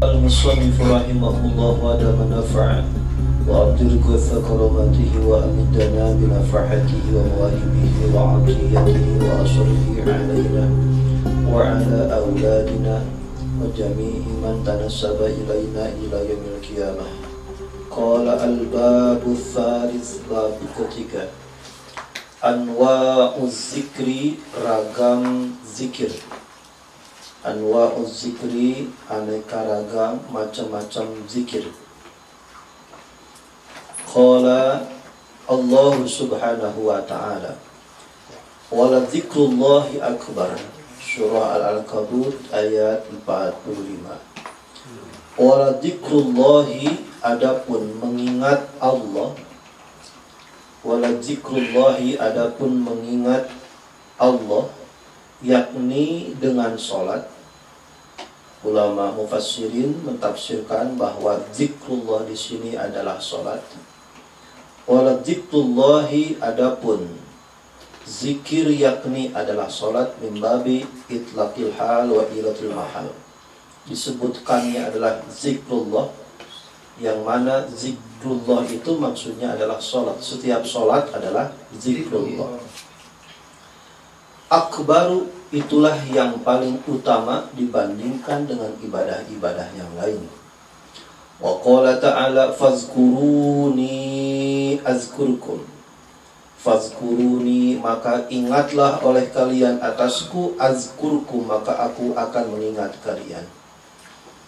المصنف رحمه الله ودام نفعه وأبدل كث كرامته وأمدنا بنفحته ومواهبه وعطيته وأصره علينا وعلى أولادنا وجميع من تنسب إلينا إلى يوم القيامة. قال الباب الثالث باب ketiga Anwa'uz zikri, ragam zikir. Anwa'uz zikri, aneka ragam, macam-macam zikir. Qala Allah subhanahu wa ta'ala wala dzikrullahi akbar. Surah Al-Ankabut ayat 45. Wala dzikrullahi, adapun mengingat Allah. Wala dzikrullahi, adapun mengingat Allah, yakni dengan sholat. Ulama mufassirin mentafsirkan bahwa zikrullah di sini adalah sholat. Wala dzikrullahi, adapun zikir yakni adalah sholat, min babi itlaqil hal wa ilatil mahal. Disebutkannya adalah zikrullah, yang mana zikrullah itu maksudnya adalah sholat. Setiap sholat adalah zikrullah. Akbaru, itulah yang paling utama dibandingkan dengan ibadah-ibadah yang lain. Wa qala ta'ala fazkuruni azkurkum. Fazkuruni, maka ingatlah oleh kalian atasku, azkurkum, maka aku akan mengingat kalian.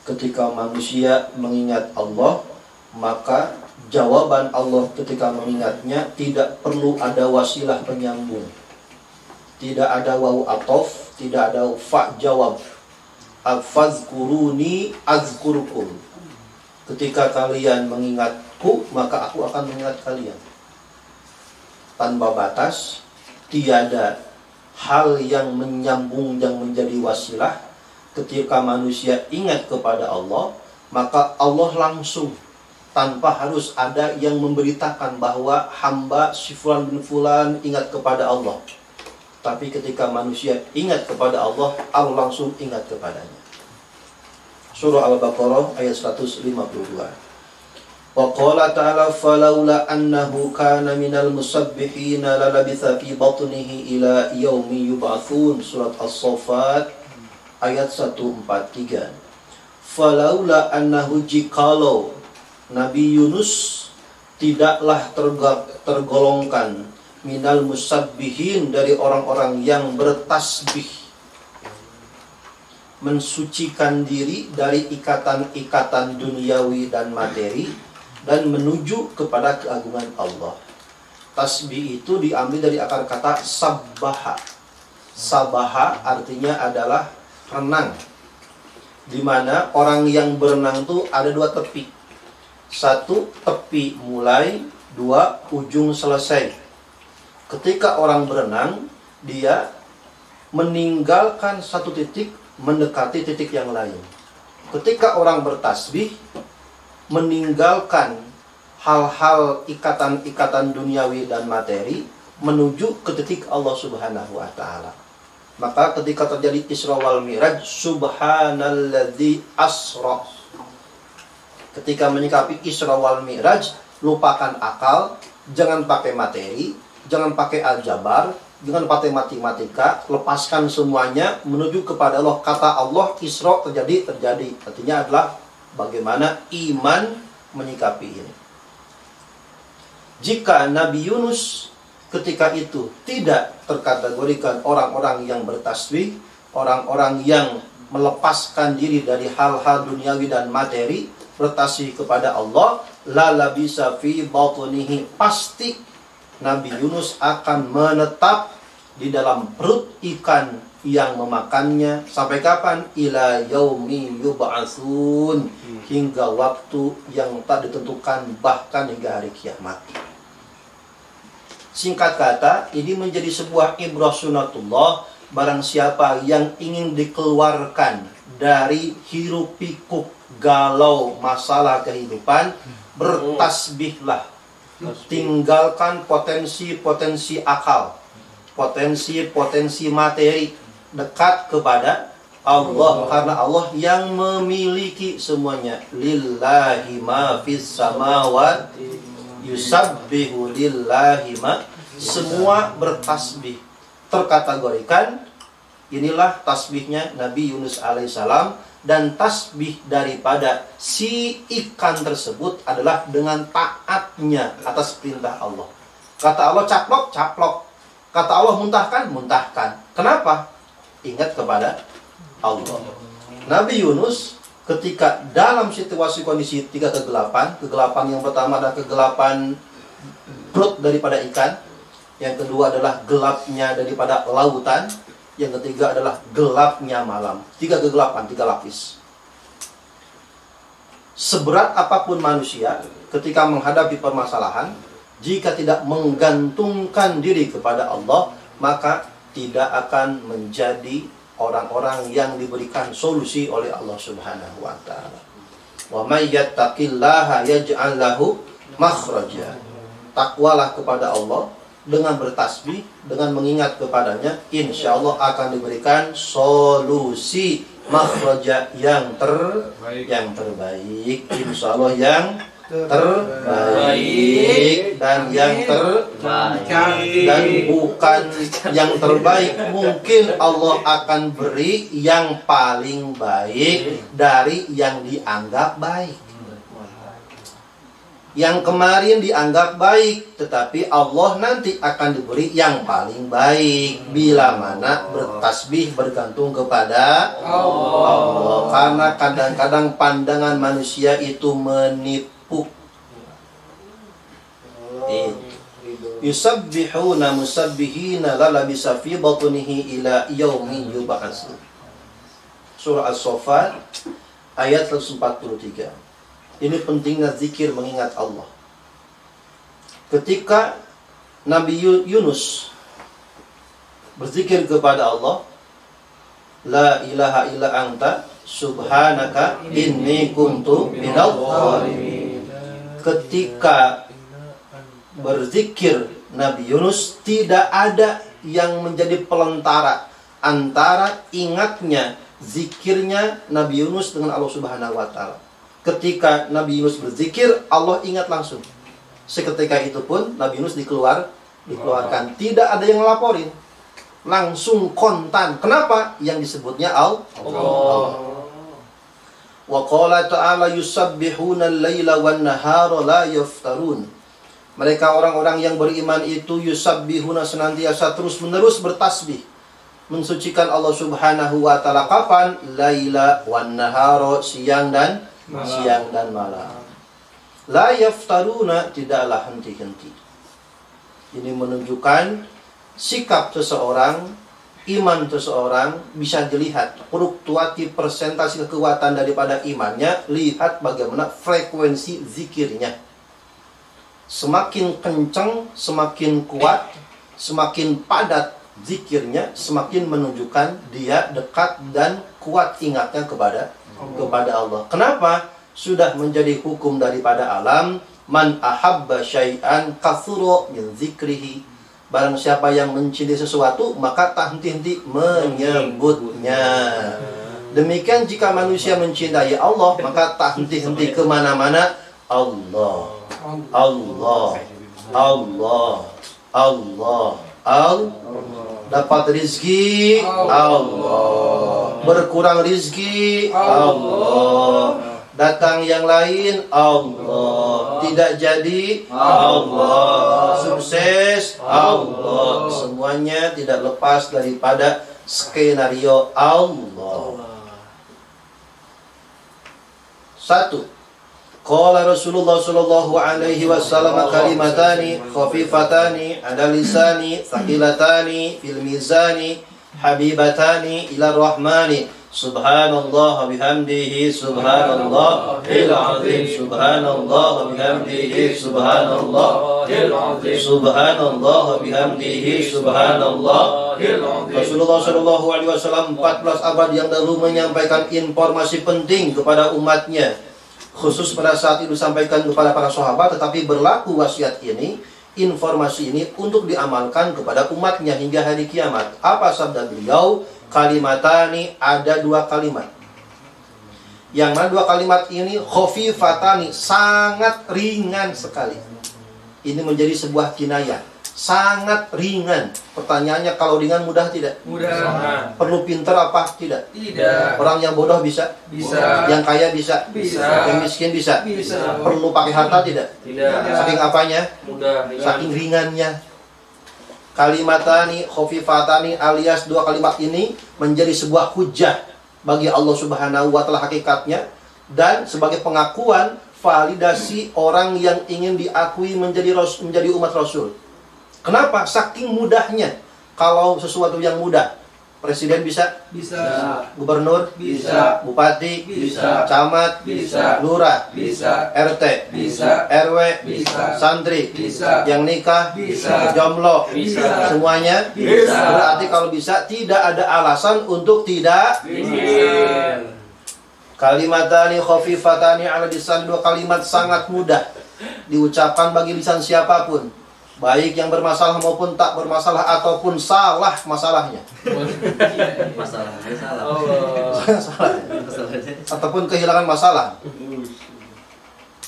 Ketika manusia mengingat Allah, maka jawaban Allah ketika mengingatnya tidak perlu ada wasilah penyambung. Tidak ada waw atof, tidak ada fa jawab. Fazkuruni azkurkum. Ketika kalian mengingatku, maka aku akan mengingat kalian. Tanpa batas, tiada hal yang menyambung yang menjadi wasilah. Ketika manusia ingat kepada Allah, maka Allah langsung, tanpa harus ada yang memberitakan bahwa hamba si fulan bin fulan ingat kepada Allah. Tapi ketika manusia ingat kepada Allah, Allah langsung ingat kepadanya. Surah Al-Baqarah ayat 152. Wa qala ta'ala falaula annahu kana minal musabbihina lalabitha fi batnihi ila yaumi yub'atsun. Surat As-Saffat ayat 143. Falaula annahu, jikalau Nabi Yunus tidaklah tergolongkan minal musabbihin, dari orang-orang yang bertasbih, mensucikan diri dari ikatan-ikatan duniawi dan materi, dan menuju kepada keagungan Allah. Tasbih itu diambil dari akar kata sabbaha. Sabaha artinya adalah renang, di mana orang yang berenang itu ada dua tepi. Satu tepi mulai, dua ujung selesai. Ketika orang berenang, dia meninggalkan satu titik, mendekati titik yang lain. Ketika orang bertasbih, meninggalkan hal-hal ikatan-ikatan duniawi dan materi, menuju ke titik Allah subhanahu wa ta'ala. Maka ketika terjadi Isra wal Mi'raj, subhanalladzi asra. Ketika menyikapi Isra wal Mi'raj, lupakan akal, jangan pakai materi, jangan pakai aljabar, jangan pakai matematika, lepaskan semuanya, menuju kepada Allah. Kata Allah, Isra terjadi. Artinya adalah bagaimana iman menyikapi ini. Jika Nabi Yunus ketika itu tidak terkategorikan orang-orang yang bertasbih, orang-orang yang melepaskan diri dari hal-hal duniawi dan materi, bertasbih kepada Allah, la labisa fi batnihi, pasti Nabi Yunus akan menetap di dalam perut ikan yang memakannya sampai kapan? Ila yaumi yub'atsun, hingga waktu yang tak ditentukan, bahkan hingga hari kiamat. Singkat kata, ini menjadi sebuah ibrah sunatullah. Barang siapa yang ingin dikeluarkan dari hiruk pikuk galau masalah kehidupan, bertasbihlah. Tinggalkan potensi-potensi akal, potensi-potensi materi, dekat kepada Allah, karena Allah yang memiliki semuanya. Lillahi ma fis samawati yusabbihu lillahi ma, semua bertasbih. Terkategorikan inilah tasbihnya Nabi Yunus alaihissalam, dan tasbih daripada si ikan tersebut adalah dengan taatnya atas perintah Allah. Kata Allah caplok, caplok. Kata Allah muntahkan, muntahkan. Kenapa? Ingat kepada Allah. Nabi Yunus ketika dalam situasi kondisi 3 kegelapan. Kegelapan yang pertama adalah kegelapan perut daripada ikan. Yang kedua adalah gelapnya daripada lautan. Yang ketiga adalah gelapnya malam. 3 kegelapan, 3 lapis. Seberat apapun manusia ketika menghadapi permasalahan, jika tidak menggantungkan diri kepada Allah, maka tidak akan menjadi orang-orang yang diberikan solusi oleh Allah Subhanahu wa taala. Wa may yattaqillaha yaj'al lahu makhraja. Takwalah kepada Allah dengan bertasbih, dengan mengingat kepadanya, insya Allah akan diberikan solusi makhraja yang terbaik, insya Allah yang terbaik dan yang terbaik, dan bukan yang terbaik, mungkin Allah akan beri yang paling baik dari yang dianggap baik. Yang kemarin dianggap baik, tetapi Allah nanti akan diberi yang paling baik bila mana bertasbih bergantung kepada Allah. Karena kadang-kadang pandangan manusia itu menipu. Yusabbihuna musabbihina lalabisa fi batnihi ila yaumi yub'atsun. Surah As-Saffat ayat 143. Ini pentingnya zikir mengingat Allah. Ketika Nabi Yunus berzikir kepada Allah, la ilaha illa anta subhanaka inni kuntu minadh dhalimin. Ketika berzikir Nabi Yunus, tidak ada yang menjadi pelantara antara ingatnya, zikirnya Nabi Yunus dengan Allah Subhanahu wa taala. Ketika Nabi Yunus berzikir, Allah ingat langsung. Seketika itu pun Nabi Yunus dikeluarkan. Tidak ada yang ngelaporin. Langsung kontan. Kenapa? Yang disebutnya Allah. Wa qala ta'ala yusabbihuna al-laila wan nahara la yaftarun. Mereka orang-orang yang beriman itu yusabbihuna, senantiasa terus-menerus bertasbih, mensucikan Allah Subhanahu wa taala. Kapan? Laila wan nahara, siang dan malam. La yaftaruna, tidaklah henti-henti. Ini menunjukkan sikap seseorang, iman seseorang bisa dilihat. Fluktuatif persentase kekuatan daripada imannya, lihat bagaimana frekuensi zikirnya. Semakin kencang, semakin kuat, semakin padat zikirnya, semakin menunjukkan dia dekat dan kuat ingatnya kepada Allah. Kenapa? Sudah menjadi hukum daripada alam. Man ahabba syai'an kathura min zikrihi. Barang siapa yang mencintai sesuatu, maka tak henti-henti menyebutnya. Demikian jika manusia mencintai Allah, maka tak henti-henti kemana-mana. Allah, Allah, Allah, Allah, Allah. Dapat rizki Allah, berkurang rizki Allah, datang yang lain Allah, tidak jadi Allah, sukses Allah. Semuanya tidak lepas daripada skenario Allah. Satu, qala Rasulullah sallallahu alaihi wasallam kalimatani khafifatani ala lisani thaqilatani fil mizani habibatani ila rahmani subhanallah bihamdihi subhanallahil azim subhanallah bihamdihi subhanallahil azim subhanallah bihamdihi subhanallahil azim. Rasulullah sallallahu alaihi wasallam 14 abad yang dahulu menyampaikan informasi penting kepada umatnya, khusus pada saat itu disampaikan kepada para sahabat, tetapi berlaku wasiat ini, informasi ini untuk diamalkan kepada umatnya hingga hari kiamat. Apa sabda beliau? kalimatani, ada dua kalimat. Yang mana dua kalimat ini khafifatani, sangat ringan sekali. Ini menjadi sebuah kinayah, sangat ringan. Pertanyaannya, kalau ringan mudah tidak? Mudah. Perlu pintar apa? Tidak. Tidak. Orang yang bodoh bisa? Bisa. Yang kaya bisa? Bisa. Yang miskin bisa? Bisa. Perlu pakai harta tidak? Tidak. Saking apanya? Mudah. Saking ringannya. Kalimatani khafifatani, alias dua kalimat ini menjadi sebuah hujah bagi Allah Subhanahu wa Ta'ala hakikatnya, dan sebagai pengakuan validasi orang yang ingin diakui menjadi umat Rasul. Kenapa? Saking mudahnya. Kalau sesuatu yang mudah, presiden bisa, gubernur Bisa. bupati Bisa. camat Bisa. lurah Bisa. RT Bisa. RW Bisa. santri Bisa. yang nikah Bisa. jomblo Bisa. semuanya Bisa. Berarti kalau bisa, tidak ada alasan untuk tidak. Kalimatani khafifatani ala lisan, dua kalimat sangat mudah diucapkan bagi lisan siapapun, baik yang bermasalah maupun tak bermasalah, ataupun salah masalahnya. Masalahnya salah. Salah. Masalahnya. Ataupun kehilangan masalah.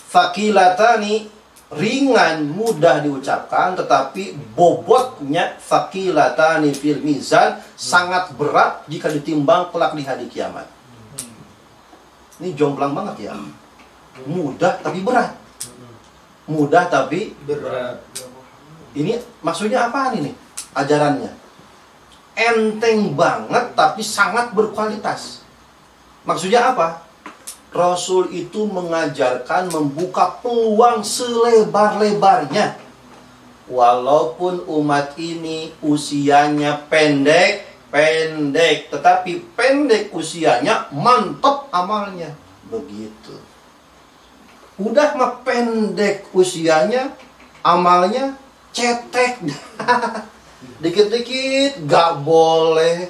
Fakilatani, ringan, mudah diucapkan, tetapi bobotnya fakilatani fil mizan, sangat berat jika ditimbang kelak di hari kiamat. Ini jomplang banget ya. Mudah tapi berat. Mudah tapi Berat. ini maksudnya apa ini? Ajarannya enteng banget tapi sangat berkualitas. Maksudnya apa? Rasul itu mengajarkan membuka peluang selebar-lebarnya. Walaupun umat ini usianya pendek, tetapi pendek usianya, mantap amalnya. Begitu. Udah mah pendek usianya, amalnya cetek. Dikit-dikit gak boleh,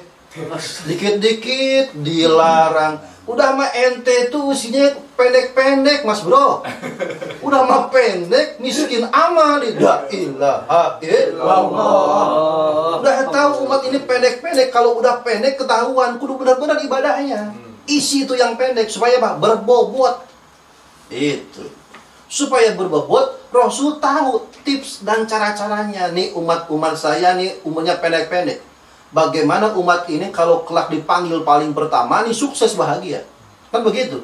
dikit-dikit dilarang. Udah mah ente tuh usianya pendek-pendek, mas bro. Udah mah pendek, miskin amal. La ilaha illallah. Udah tahu umat ini pendek-pendek. Kalau udah pendek ketahuan, kudu benar-benar ibadahnya. Isi itu yang pendek supaya apa? Berbobot. Itu. Supaya berbobot, Rasul tahu tips dan cara-caranya. Nih umat-umat saya nih umurnya pendek-pendek. Bagaimana umat ini kalau kelak dipanggil paling pertama nih sukses bahagia. Kan begitu.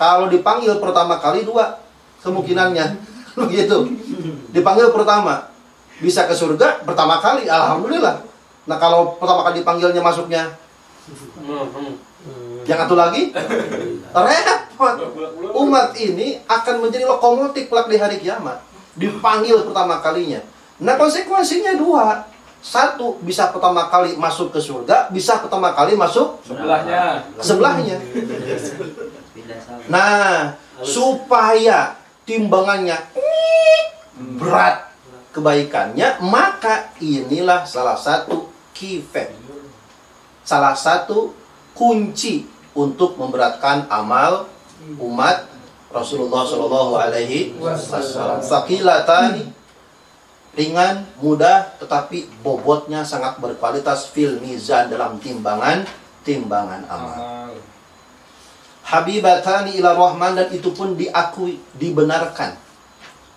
Kalau dipanggil pertama kali dua kemungkinannya. Begitu. Dipanggil pertama bisa ke surga pertama kali, alhamdulillah. Nah kalau pertama kali dipanggilnya masuknya yang satu lagi repot. Umat ini akan menjadi lokomotif kelak di hari kiamat. Dipanggil pertama kalinya. Nah konsekuensinya dua. Satu, bisa pertama kali masuk ke surga, bisa pertama kali masuk sebelahnya. Nah, supaya timbangannya berat kebaikannya, maka inilah salah satu key fact, salah satu kunci untuk memberatkan amal umat Rasulullah Shallallahu Alaihi Wasallam. Fakilatani, ringan, mudah, tetapi bobotnya sangat berkualitas fil mizan, dalam timbangan amal. Habibatani ila Rahman, dan itu pun diakui, dibenarkan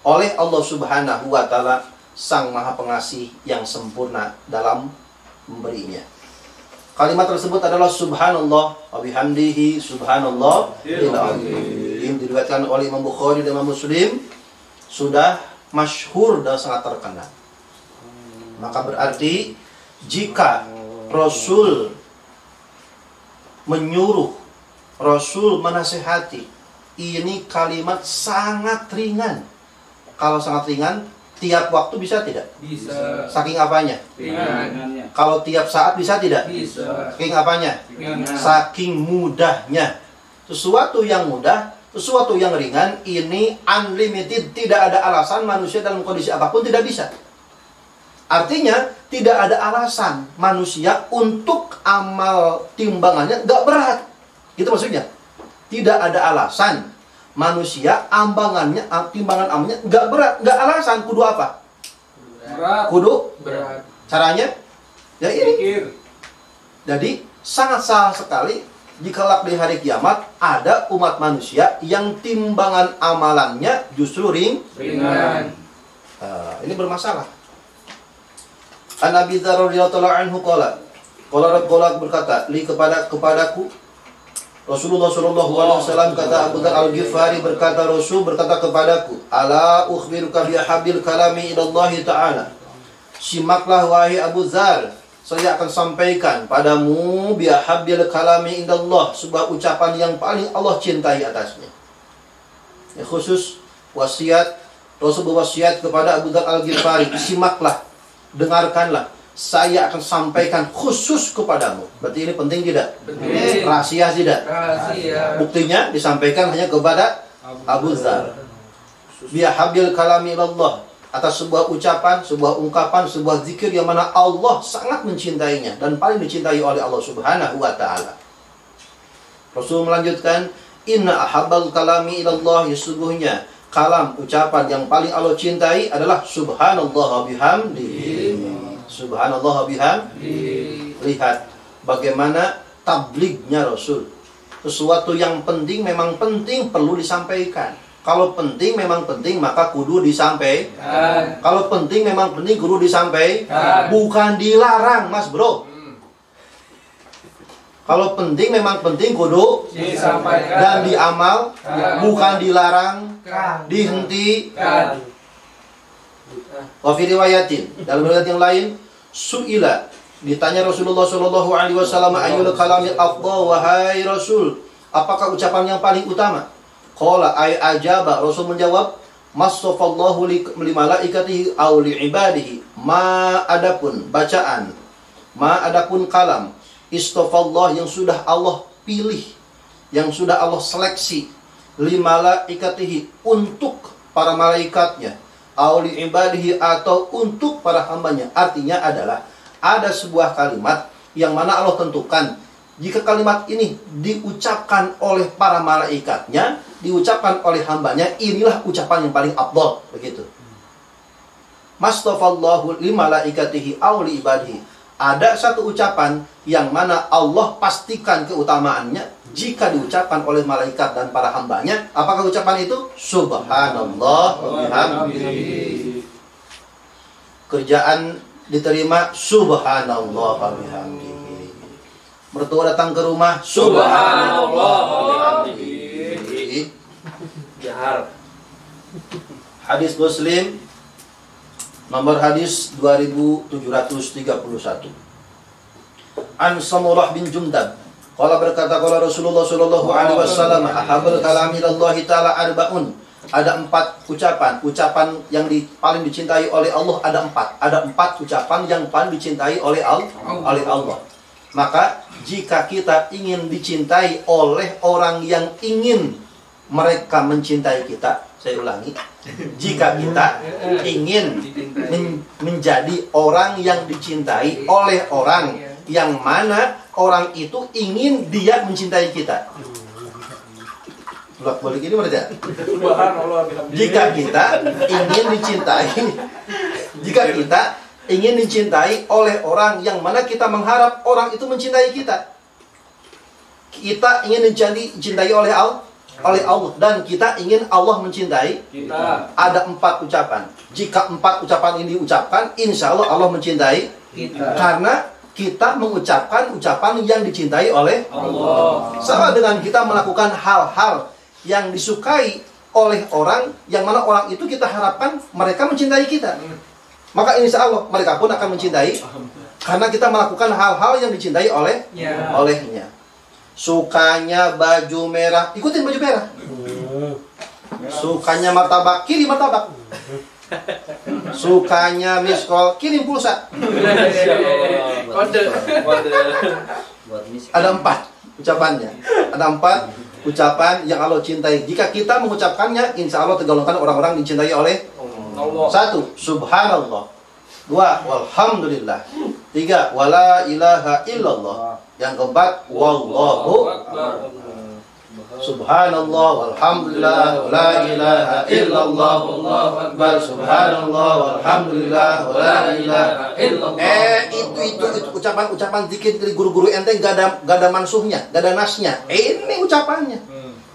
oleh Allah Subhanahu wa Ta'ala, Sang Maha Pengasih yang sempurna dalam memberinya. Kalimat tersebut adalah subhanallah wa bihamdihi subhanallah ilazim. Diriwayatkan oleh Imam Bukhari dan Imam Muslim, sudah masyhur dan sangat terkenal. Maka berarti jika Rasul menyuruh, Rasul menasihati, ini kalimat sangat ringan. Kalau sangat ringan, tiap waktu bisa tidak? Bisa. Saking apanya? Ringan. Kalau tiap saat bisa tidak? Bisa. Saking apanya? Ringan. Saking mudahnya. Sesuatu yang mudah, sesuatu yang ringan, ini unlimited, tidak ada alasan manusia dalam kondisi apapun tidak bisa. Artinya, tidak ada alasan manusia untuk amal timbangannya nggak berat. Gitu maksudnya. Tidak ada alasan manusia timbangan amalnya nggak berat. Nggak alasan, kudu apa? Berat. Kudu Berat. caranya? Ya ini. Pikir. Jadi sangat salah sekali jika di hari kiamat ada umat manusia yang timbangan amalannya justru ringan. Ini bermasalah. An Abi Dzar radhiyallahu anhu qala berkata, kepadaku Rasulullah sallallahu alaihi wasallam, kata Abu Dzar Al-Ghifari berkata, Rasul berkata kepadaku, ala ukhbiruka bi habil kalami ila Allah taala. Simaklah wahai Abu Dzar, saya akan sampaikan padamu bi habil kalami inda Allah, sebuah ucapan yang paling Allah cintai atasnya. Ya, khusus wasiat Rasul berwasiat kepada Abu Dzar Al-Ghifari, simaklah, dengarkanlah, saya akan sampaikan khusus kepadamu. Berarti ini penting tidak? Penting. Rahasia tidak? Rahasia. Buktinya disampaikan hanya kepada Abu Dzar. Bihabil kalami Allah, atas sebuah ucapan, sebuah ungkapan, sebuah zikir yang mana Allah sangat mencintainya dan paling dicintai oleh Allah Subhanahu wa taala. Rasul melanjutkan, inna ahabbal kalami ilallah, sesungguhnya kalam, ucapan yang paling Allah cintai adalah subhanallah bihamdihi. Subhanallah bihamdihi. Lihat bagaimana tablignya Rasul. Sesuatu yang penting memang penting, perlu disampaikan. Kalau penting memang penting, maka kudu disampaikan. Kalau penting memang penting, kudu disampaikan. Bukan dilarang, Mas Bro. Kalau penting memang penting, kudu disampaikan dan diamal, bukan dilarang, dihentikan. Wa fi riwayatin, dalam riwayat yang lain, su'ila, ditanya Rasulullah sallallahu alaihi wasallam, ayyul kalami afdal, wahai Rasul, apakah ucapan yang paling utama? Qala ay ajaba, Rasul menjawab, masofallahu li malaikatihi aw li ibadihi, ma adapun bacaan, ma adapun kalam, istofallah yang sudah Allah pilih, yang sudah Allah seleksi, li malaikatihi untuk para malaikatnya, auli ibadihi atau untuk para hambanya. Artinya adalah ada sebuah kalimat yang mana Allah tentukan, jika kalimat ini diucapkan oleh para malaikatnya, diucapkan oleh hambanya, inilah ucapan yang paling afdal, begitu. Mastafallahu li malaikatihi auli ibadihi. Ada satu ucapan yang mana Allah pastikan keutamaannya jika diucapkan oleh malaikat dan para hambanya. Apakah ucapan itu? Subhanallah wa bihamdihi. Kerjaan diterima, subhanallah wa bihamdihi. Mertua datang ke rumah, subhanallah wa bihamdihi. Jahar. Hadis Muslim nomor hadis 2731. An Samurah bin Jundab qala berkata, qala Rasulullah sallallahu alaihi wasallam, ahabul kalami lillahi taala arbaun. Ada 4 ucapan yang paling dicintai oleh Allah, ada 4. Ada 4 ucapan yang paling dicintai oleh Allah. Maka jika kita ingin dicintai oleh orang yang ingin mereka mencintai kita, saya ulangi, jika kita ingin menjadi orang yang dicintai oleh orang yang mana orang itu ingin dia mencintai kita. Bolak-balik ini berarti. Jika kita ingin dicintai, jika kita ingin dicintai oleh orang yang mana kita mengharap orang itu mencintai kita, kita ingin dicintai oleh Allah, dan kita ingin Allah mencintai kita. Ada 4 ucapan. Jika 4 ucapan ini diucapkan, insya Allah mencintai kita, karena kita mengucapkan ucapan yang dicintai oleh Allah. Sama dengan kita melakukan hal-hal yang disukai oleh orang yang mana orang itu kita harapkan mereka mencintai kita, maka insya Allah mereka pun akan mencintai, karena kita melakukan hal-hal yang dicintai olehnya. Sukanya baju merah, ikutin baju merah. Sukanya martabak, kirim martabak. Sukanya miskol, kirim pulsa. Ada 4 ucapannya. Ada 4 ucapan yang Allah cintai. Jika kita mengucapkannya, insya Allah tergolongkan orang-orang dicintai oleh Allah. 1. Subhanallah. 2. Walhamdulillah. 3. Wala ilaha illallah. Yang keempat, wallahu Subhanallah walhamdulillah wa la ilaha illallah wallahu akbar. Subhanallah walhamdulillah wa la ilaha illallah. Itu ucapan-ucapan zikir dari guru-guru ente gak ada mansuhnya, gak ada nasnya. Ini ucapannya.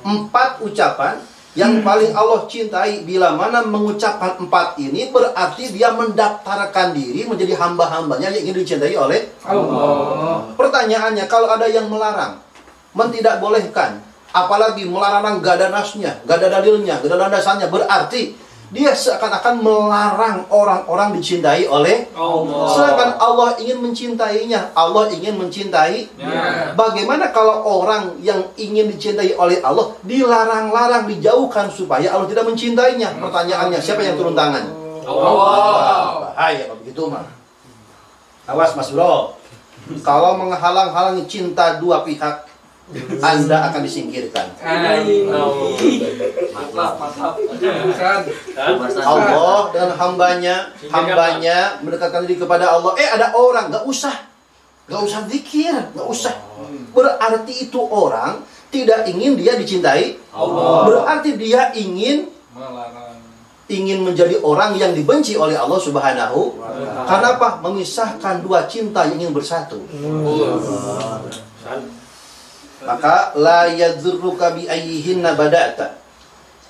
4 ucapan yang paling Allah cintai. Bila mana mengucapkan 4 ini, berarti dia mendaftarkan diri menjadi hamba-hambanya yang ingin dicintai oleh Allah. Pertanyaannya, kalau ada yang melarang, mentidakbolehkan, apalagi melarang gak ada nasnya, gak ada dalilnya, gak ada landasannya, berarti dia seakan-akan melarang orang-orang dicintai oleh Allah. Sedangkan Allah ingin mencintainya. Allah ingin mencintai. Bagaimana kalau orang yang ingin dicintai oleh Allah dilarang-larang, dijauhkan supaya Allah tidak mencintainya? Pertanyaannya, siapa yang turun tangan? Allah. Bahaya kalau begitu mah. Awas Mas Bro. Kalau menghalang-halangi cinta dua pihak, Anda akan disingkirkan. Mantap. Allah dengan hambanya mendekatkan diri kepada Allah. Ada orang gak usah zikir, gak usah. Berarti itu orang tidak ingin dia dicintai Allah. Berarti dia ingin menjadi orang yang dibenci oleh Allah Subhanahu. Karena apa? Memisahkan dua cinta yang ingin bersatu. Maka la yadurruka bi ayyihinna bada'ta.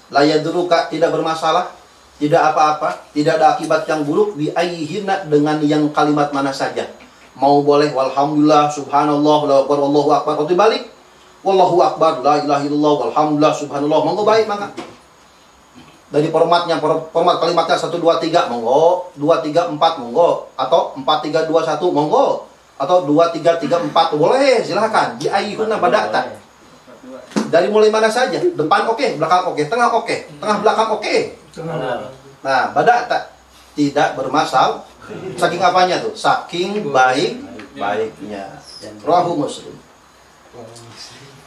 La yadurruka, tidak bermasalah, tidak apa-apa, tidak ada akibat yang buruk bi ayyihinna, dengan yang kalimat mana saja. Mau boleh walhamdulillah, subhanallah, wallahu akbar, kalau dibalik wallahu akbar, la ilaha illallah, walhamdulillah, subhanallah, monggo baik maka. Dari format kalimatnya 1 2 3 monggo, 2 3 4 monggo, atau 4 3 2 1 monggo, atau 2 3 3 4 boleh, silakan. Di ayyuhunna bada'ta. Dari mulai mana saja? Depan oke, belakang oke, tengah oke, tengah belakang oke. Nah, bada'ta tidak bermasalah. Saking apanya tuh? Saking baiknya. Rawahu Muslim.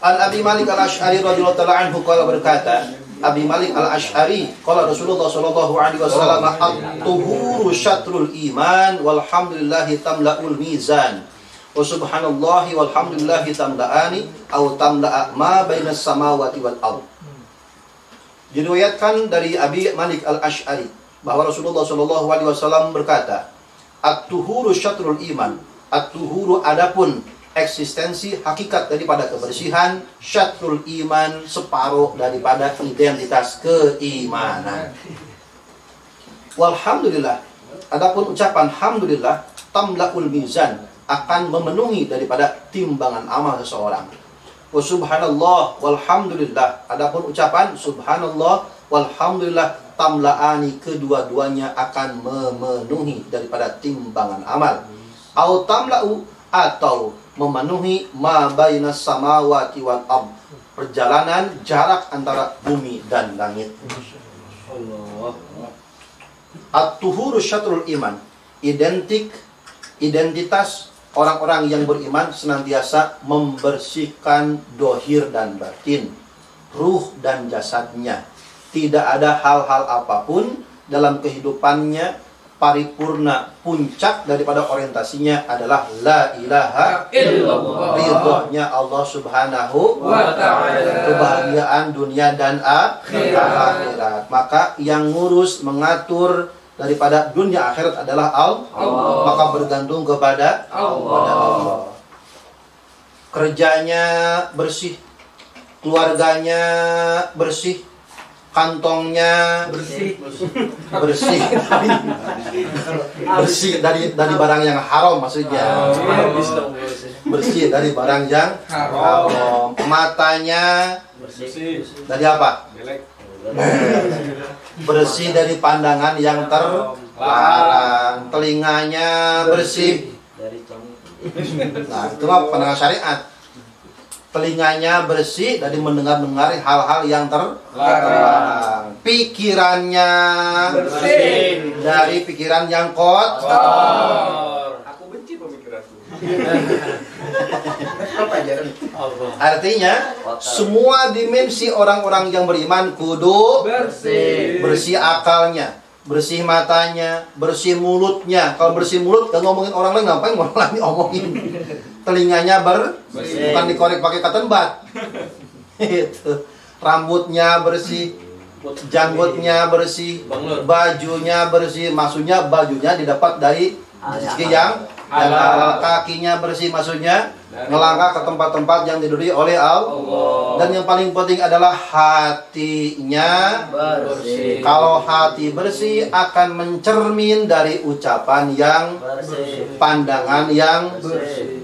An Abi Malik Al-Asy'ari radhiyallahu ta'ala anhu qala berkata, Abi Malik Al-Asy'ari qala Rasulullah sallallahu alaihi wasallam, at-tuhuru syatrul iman walhamdulillahi tamla'ul mizan wa subhanallahi walhamdulillahi tamla'ani aw tamla'a ma bainas samawati wal ardh. Diriwayatkan dari Abi Malik Al-Asy'ari bahwa Rasulullah sallallahu alaihi wasallam berkata, at-tuhuru syatrul iman. At-tuhuru adapun eksistensi hakikat daripada kebersihan, syatrul iman separuh daripada identitas keimanan. Walhamdulillah, adapun ucapan alhamdulillah tamlaul mizan, akan memenuhi daripada timbangan amal seseorang. Wa subhanallah walhamdulillah, adapun ucapan subhanallah walhamdulillah tamlaani, kedua-duanya akan memenuhi daripada timbangan amal. Au tamla'u, atau memenuhi ma bainas samawati wal ardh, perjalanan jarak antara bumi dan langit. At-tuhuru syatrul iman, identitas orang-orang yang beriman senantiasa membersihkan dohir dan batin, ruh dan jasadnya. Tidak ada hal-hal apapun dalam kehidupannya paripurna, puncak daripada orientasinya adalah la ilaha illallah, ridhonya Allah Subhanahu wa ta'ala, kebahagiaan dunia dan akhirat. Maka yang ngurus, mengatur daripada dunia akhirat adalah Allah. Maka bergantung kepada Allah. Kerjanya bersih, keluarganya bersih, kantongnya bersih dari barang yang haram, maksudnya bersih dari barang yang haram. Matanya bersih dari apa? Bersih dari pandangan yang terlarang. Telinganya bersih. Nah, itu mah pandangan syariat. Telinganya bersih dari mendengar hal-hal yang terlarang. Pikirannya bersih dari pikiran yang kotor. Aku benci pemikiranku. Artinya semua dimensi orang-orang yang beriman kudu bersih akalnya, bersih matanya, bersih mulutnya. Kalau bersih mulut, kan ngomongin orang lain, ngapain orang lain diomongin? Telinganya bersih, bukan dikorek pakai cotton bud. Itu. rambutnya bersih, janggutnya bersih, bajunya bersih. Maksudnya bajunya didapat dari rezeki yang halal. Kakinya bersih, maksudnya ngelangkah ke tempat-tempat yang diridhoi oleh Allah. Dan yang paling penting adalah hatinya bersih. Kalau hati bersih akan mencermin dari ucapan yang bersih, pandangan yang bersih,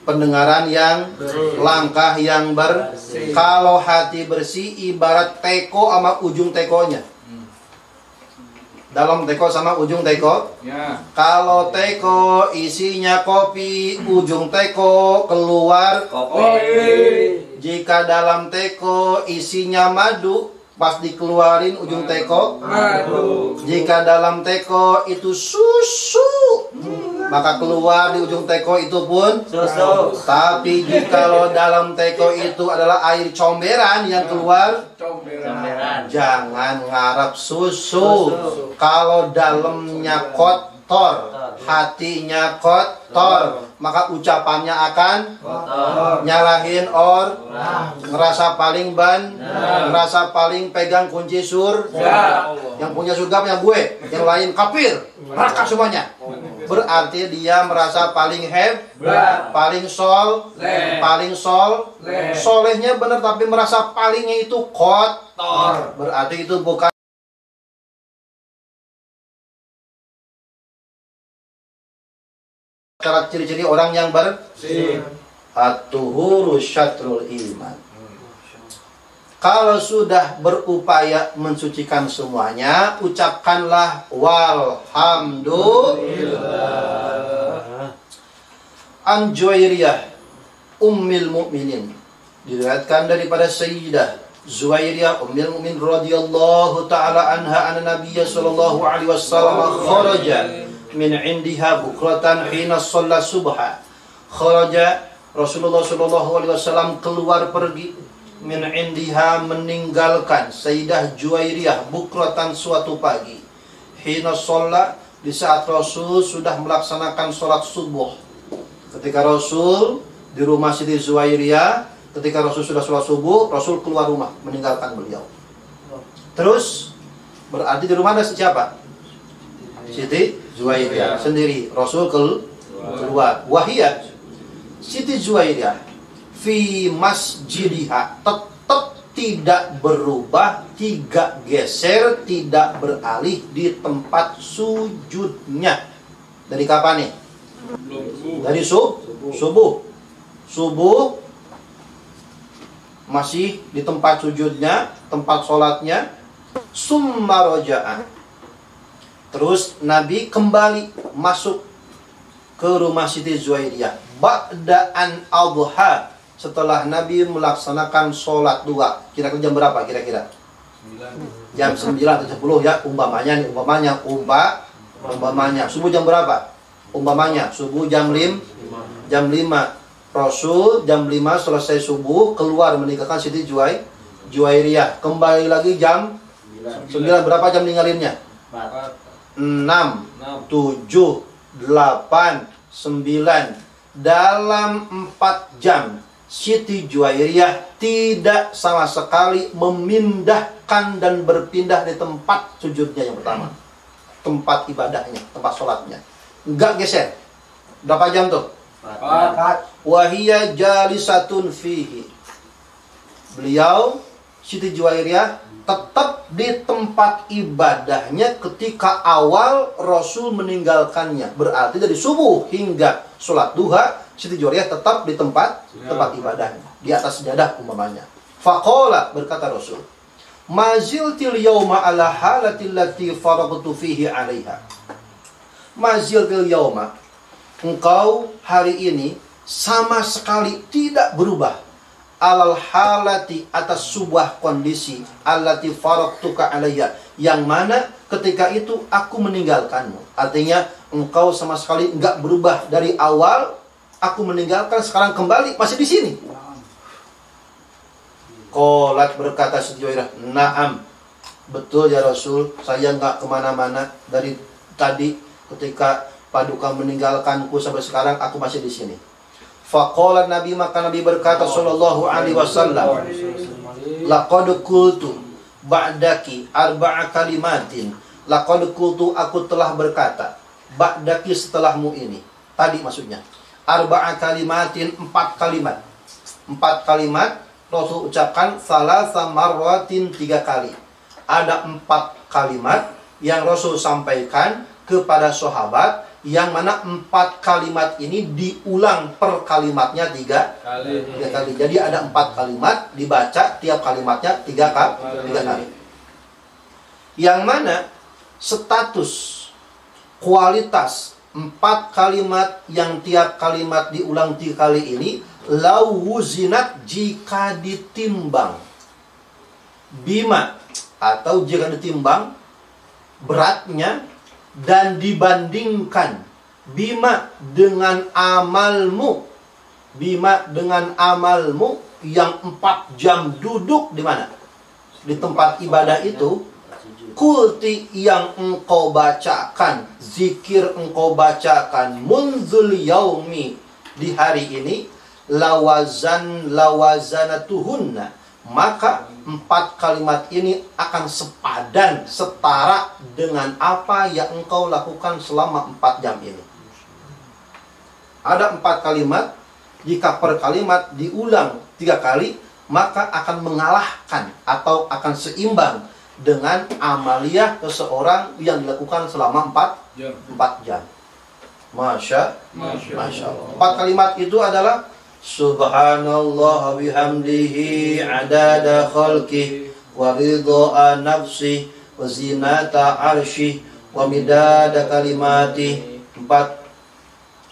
pendengaran yang langkah yang bersih. Kalau hati bersih ibarat teko sama ujung tekonya. Dalam teko sama ujung teko ya. Kalau teko isinya kopi, ujung teko keluar kopi. Jika dalam teko isinya madu, pas dikeluarin ujung teko madu. Jika dalam teko itu susu, maka keluar di ujung teko itu pun susu. Tapi jika dalam teko itu adalah air comberan yang keluar comberan. Jangan ngarap susu. Kalau dalamnya kotor, hatinya kotor, maka ucapannya akan kotor. Nyalahin ngerasa paling ngerasa paling pegang kunci surga. Yang punya surga punya gue, yang lain kafir, neraka semuanya. Berarti dia merasa paling hebat, paling solehnya benar, tapi merasa palingnya itu kotor. Berarti itu bukan cara ciri-ciri orang yang bersih. At-tuhuru syatrul iman. Kalau sudah berupaya mensucikan semuanya, ucapkanlah walhamdulillah. An Juwairiyah Ummil Mukminin, diriwayatkan daripada Sayyidah Zuwairiyah Ummil Mukminin radhiyallahu taala anha, anna Nabiyya sallallahu alaihi wasallam kharaja min indiha bukratan hina shalla subha. Kharaja, Rasulullah sallallahu alaihi wasallam keluar pergi, min indiha meninggalkan Sayyidah Juwairiyah bukratan suatu pagi, hina shalla di saat Rasul sudah melaksanakan sholat subuh. Ketika Rasul di rumah Siti Juwairiyah, ketika Rasul sudah sholat subuh, Rasul keluar rumah meninggalkan beliau. Terus berarti di rumah ada siapa? Siti Juwairiyah sendiri. Rasul keluar. Wahiyah Siti Juwairiyah fi masjidiha, tetap tidak berubah, tidak geser, tidak beralih di tempat sujudnya. Dari kapan nih? Dari subuh. Subuh masih di tempat sujudnya, tempat sholatnya. Summa roja'a, terus Nabi kembali masuk ke rumah Siti Juwairiyah ba'da'an adha, setelah Nabi melaksanakan sholat duha. Kira-kira jam berapa kira-kira? Jam 9 atau 10 ya, umpamanya subuh jam berapa? Umpamanya subuh jam 5. Rasul jam 5 selesai subuh keluar meninggalkan Siti Juwairiyah. Kembali lagi jam 9. Berapa jam ninggalinnya? 6, 7, 8, 9. Dalam 4 jam Siti Juwairiyah tidak sama sekali memindahkan dan berpindah di tempat sujudnya yang pertama, tempat ibadahnya, tempat sholatnya, enggak geser. Berapa jam tuh? 4. Wahiyya jalisatun fihi, beliau Siti Juwairiyah tetap di tempat ibadahnya ketika awal Rasul meninggalkannya. Berarti dari subuh hingga sholat duha, Siti Juwairiyah tetap di tempat ibadahnya, di atas sejadah umpamanya. Faqala, berkata Rasul, maziltil yawma ala halatil lati faraqtu fihi alaiha. Maziltil yawma, engkau hari ini sama sekali tidak berubah, alal halati, atas sebuah kondisi, allati faraqtuka alaiha, yang mana ketika itu aku meninggalkanmu. Artinya engkau sama sekali enggak berubah dari awal aku meninggalkan, sekarang kembali masih di sini. Qalat, berkata Siti Juwairiyah, na'am, betul ya Rasul, saya enggak kemana-mana dari tadi ketika paduka meninggalkanku sampai sekarang aku masih di sini. Faqala Nabi, maka Nabi berkata sallallahu alaihi wasallam, Laqad qultu ba'daki arba'a kalimatin. Laqad qultu, aku telah berkata, ba'daki, setelahmu ini. Tadi maksudnya. Arba'a kalimatin, 4 kalimat. 4 kalimat Rasul ucapkan salasa marratin, 3 kali. Ada 4 kalimat yang Rasul sampaikan kepada sahabat, yang mana 4 kalimat ini diulang per kalimatnya 3 kali. Jadi ada 4 kalimat dibaca, tiap kalimatnya 3 kali. Yang mana status kualitas 4 kalimat yang tiap kalimat diulang 3 kali ini, lau wuzinat, jika ditimbang, bima, atau jika ditimbang beratnya dan dibandingkan, bima dengan amalmu, bima dengan amalmu yang 4 jam duduk di mana? Di tempat ibadah itu, kulti yang engkau bacakan, zikir engkau bacakan, munzul yaumi, di hari ini, lawazanatuhunna, maka 4 kalimat ini akan sepadan, setara dengan apa yang engkau lakukan selama 4 jam ini. Ada 4 kalimat, jika per kalimat diulang 3 kali, maka akan mengalahkan atau akan seimbang dengan amaliyah seseorang yang dilakukan selama 4 jam. Masya Allah. 4 kalimat itu adalah Subhanallah bihamdihi adada khalqih wa ridha nafsih wa zinata arsyih wa midada kalimatih. 4.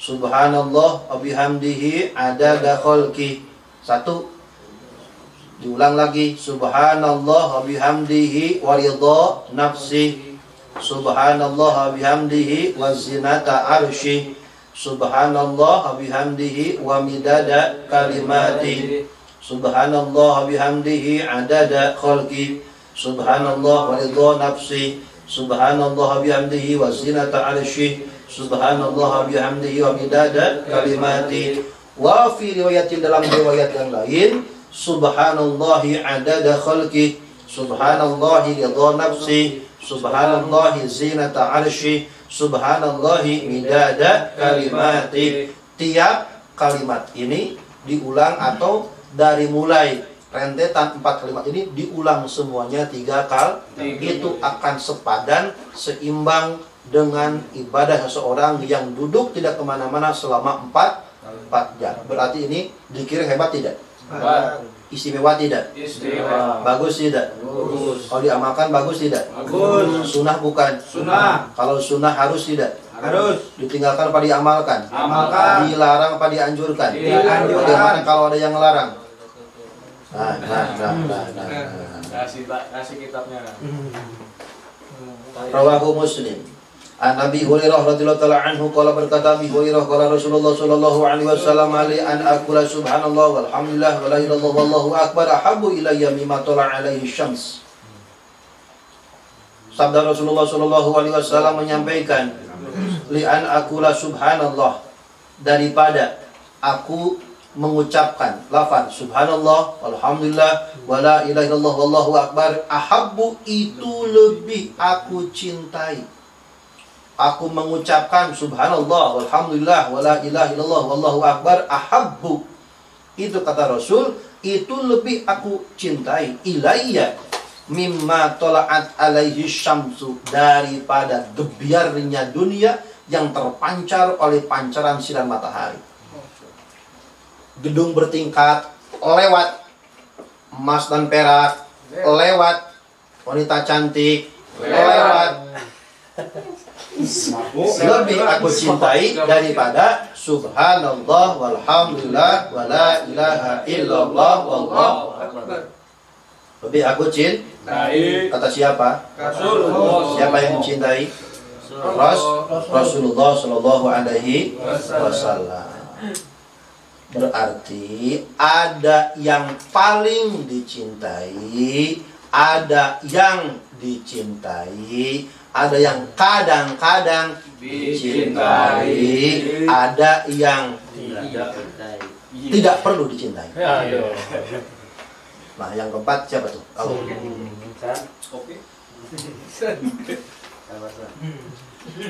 Subhanallah bihamdihi adada khalqih. 1. Diulang lagi. Subhanallah bihamdihi wa ridha nafsih. Subhanallah bihamdihi wa zinata arsyih. Subhanallah bihamdihi wa midada kalimati. Subhanallah bihamdihi adada khalqi. Subhanallah wa ridha nafsi. Subhanallah bihamdihi wa zinata arsyih. Subhanallah bihamdihi wa midada kalimati. Wa fi riwayatin, dalam riwayat yang lain, Subhanallahi adada khalqi. Subhanallahi ridha nafsi. Subhanallahi zinata arsyih. Subhanallahi midada kalimati. Tiap kalimat ini diulang, atau dari mulai rentetan 4 kalimat ini diulang semuanya 3 kali. Itu akan sepadan, seimbang dengan ibadah seseorang yang duduk tidak kemana-mana selama 4 jam. Berarti ini zikir hebat tidak? Istimewa tidak? Istimewa. Bagus tidak? Bagus. Kalau diamalkan bagus tidak? Bagus. Sunnah bukan? Sunnah. Kalau sunnah harus tidak? Harus. Ditinggalkan apa diamalkan? Amalkan. Dilarang apa dianjurkan? Dianjurkan. Bagaimana kalau ada yang melarang? Nah. Kasih kitabnya. Rawahu Muslim. An Abi Hurairah radhiyallahu taala anhu qala, berkata Abi Hurairah, qala Rasulullah sallallahu alaihi wasallam, ali an aqula subhanallah walhamdulillah wa la ilaha illallah wallahu akbar ahabbu ilayya mimma tala'a alaihi syams. Sabda Rasulullah sallallahu alaihi wasallam menyampaikan, li an aqula subhanallah, daripada aku mengucapkan lafaz subhanallah walhamdulillah wa la ilaha illallah wallahu akbar, ahabbu, itu lebih aku cintai. Aku mengucapkan subhanallah walhamdulillah wa la ilaha illallah wallahu akbar, ahabbu, itu kata Rasul, itu lebih aku cintai, ilayya mimma tola'at alaihi syamsu, daripada gebiarnya dunia yang terpancar oleh pancaran sinar matahari. Gedung bertingkat, lewat emas dan perak, lewat wanita cantik, lewat, lebih aku cintai daripada subhanallah walhamdulillah wa la ilaha illallah wallahu akbar. Lebih aku cintai. Kata siapa? Rasulullah. Siapa yang mencintai? Rasulullah sallallahu alaihi wasallam. Berarti ada yang paling dicintai, ada yang dicintai, ada yang kadang-kadang dicintai, ada yang tidak perlu dicintai. Nah, yang keempat siapa tuh? Kalau Kopi.